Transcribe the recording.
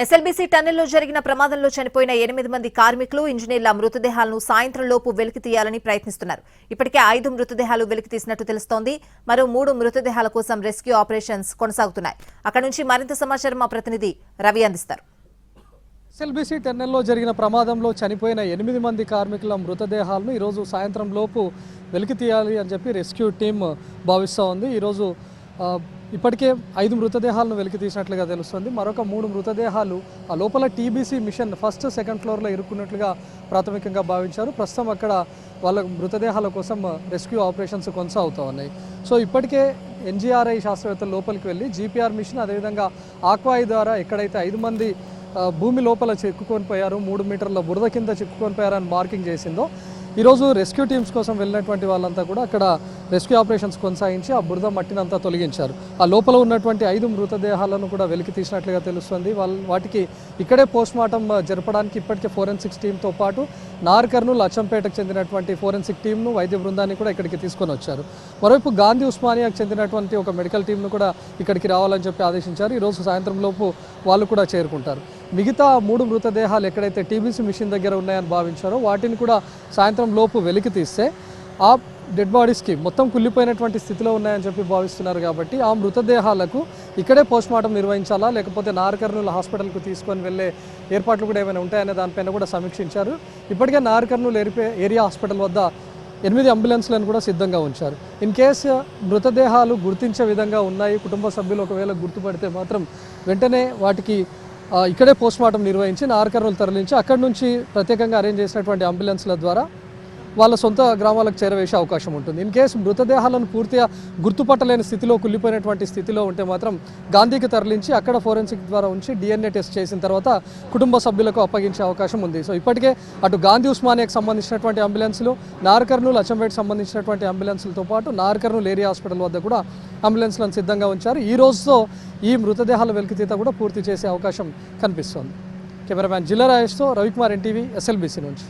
SLBC టన్నెల్లో జరిగిన ప్రమాదంలో చనిపోయిన 8 మంది కార్మికులు ఇంజనీర్ల మృతదేహాలను సాయంత్రంలోపు వెలికి తీయాలని ప్రయత్నిస్తున్నారు. ఇప్పటికే 5 మృతదేహాలు వెలికి తీసినట్టు తెలుస్తోంది. మరో 3 మృతదేహాల కోసం రెస్క్యూ ఆపరేషన్స్ కొనసాగుతున్నాయి. అక్కడి నుంచి మరింత సమాచారం మా ప్రతినిధి రవి అందిస్తారు. ఎస్ఎల్బీసీ టన్నెల్లో జరిగిన ప్రమాదంలో చనిపోయిన 8 మంది కార్మికుల మృతదేహాలను ఈరోజు సాయంత్రం లోపు వెలికి తీయాలి అని చెప్పి రెస్క్యూ టీమ్ భావిస్తూ ఉంది. ఈరోజు ఇప్పటికే 5 మృతదేహాలను వెలికి తీసినట్లుగా తెలుస్తుంది. మరొక 3 మృతదేహాలు ఆ లోపల టీబీసీ మిషన్ ఫస్ట్ సెకండ్ ఫ్లోర్లో ఇరుక్కున్నట్లుగా ప్రాథమికంగా భావించారు. ప్రస్తుతం అక్కడ వాళ్ళ మృతదేహాల కోసం రెస్క్యూ ఆపరేషన్స్ కొనసాగుతూ ఉన్నాయి. సో ఇప్పటికే ఎన్జీఆర్ఐ శాస్త్రవేత్తలు లోపలికి వెళ్ళి జీపీఆర్ మిషన్ అదేవిధంగా ఆక్వాయి ద్వారా ఎక్కడైతే 5 మంది భూమి లోపల చిక్కుకొని పోయారు, 3 మీటర్ల బురద కింద చిక్కుకొని పోయారని మార్కింగ్ చేసిందో ఈరోజు రెస్క్యూ టీమ్స్ కోసం వెళ్ళినటువంటి వాళ్ళంతా కూడా అక్కడ రెస్క్యూ ఆపరేషన్స్ కొనసాగించి ఆ బురద మట్టినంతా తొలగించారు. ఆ లోపల ఉన్నటువంటి 5 మృతదేహాలను కూడా వెలికి తీసినట్లుగా తెలుస్తుంది. వాటికి ఇక్కడే పోస్ట్మార్టం జరపడానికి ఇప్పటికే ఫోరెన్సిక్స్ టీంతో పాటు నార్కర్నూలు అచ్చంపేటకు చెందినటువంటి ఫోరెన్సిక్ టీంను వైద్య బృందాన్ని కూడా ఇక్కడికి తీసుకొని వచ్చారు. మరోవైపు గాంధీ ఉస్మానియాకు చెందినటువంటి ఒక మెడికల్ టీంను కూడా ఇక్కడికి రావాలని చెప్పి ఆదేశించారు. ఈరోజు సాయంత్రం లోపు వాళ్ళు కూడా చేరుకుంటారు. మిగతా 3 మృతదేహాలు ఎక్కడైతే టీబీసీ మిషన్ దగ్గర ఉన్నాయని భావించారో వాటిని కూడా సాయంత్రం లోపు వెలికి తీస్తే ఆ డెడ్ బాడీస్కి మొత్తం కుళ్ళిపోయినటువంటి స్థితిలో ఉన్నాయని చెప్పి భావిస్తున్నారు. కాబట్టి ఆ మృతదేహాలకు ఇక్కడే పోస్ట్మార్టం నిర్వహించాలా లేకపోతే నార్కర్నూలు హాస్పిటల్కు తీసుకొని వెళ్ళే ఏర్పాట్లు కూడా ఏమైనా ఉంటాయనే దానిపైన కూడా సమీక్షించారు. ఇప్పటికే నార్కర్నూలు ఏరియా హాస్పిటల్ వద్ద 8 అంబులెన్స్లను కూడా సిద్ధంగా ఉంచారు. ఇన్ కేసు మృతదేహాలు గుర్తించే విధంగా ఉన్నాయి, కుటుంబ సభ్యులు ఒకవేళ గుర్తుపడితే మాత్రం వెంటనే వాటికి ఇక్కడే పోస్ట్మార్టం నిర్వహించి నార్కర్నూలు తరలించి అక్కడి నుంచి ప్రత్యేకంగా అరేంజ్ చేసినటువంటి అంబులెన్స్ల ద్వారా వాళ్ళ సొంత గ్రామాలకు చేరవేసే అవకాశం ఉంటుంది. ఇన్ కేసు మృతదేహాలను పూర్తిగా గుర్తుపట్టలేని స్థితిలో కుళ్ళిపోయినటువంటి స్థితిలో ఉంటే మాత్రం గాంధీకి తరలించి అక్కడ ఫోరెన్సిక్ ద్వారా ఉంచి డిఎన్ఏ టెస్ట్ చేసిన తర్వాత కుటుంబ సభ్యులకు అప్పగించే అవకాశం ఉంది. సో ఇప్పటికే అటు గాంధీ ఉస్మానియాకి సంబంధించినటువంటి అంబులెన్స్లు, నార్కర్నూలు అచ్చంపేటకు సంబంధించినటువంటి అంబులెన్స్లతో పాటు నార్కర్నూలు ఏరియా హాస్పిటల్ వద్ద కూడా అంబులెన్స్లను సిద్ధంగా ఉంచారు. ఈ రోజుతో ఈ మృతదేహాల వెలికితీత కూడా పూర్తి చేసే అవకాశం కనిపిస్తోంది. కెమెరామ్యాన్ జిల్లా రాజేష్తో రవికుమార్, ఎన్టీవీ, ఎస్ఎల్బీసీ నుంచి.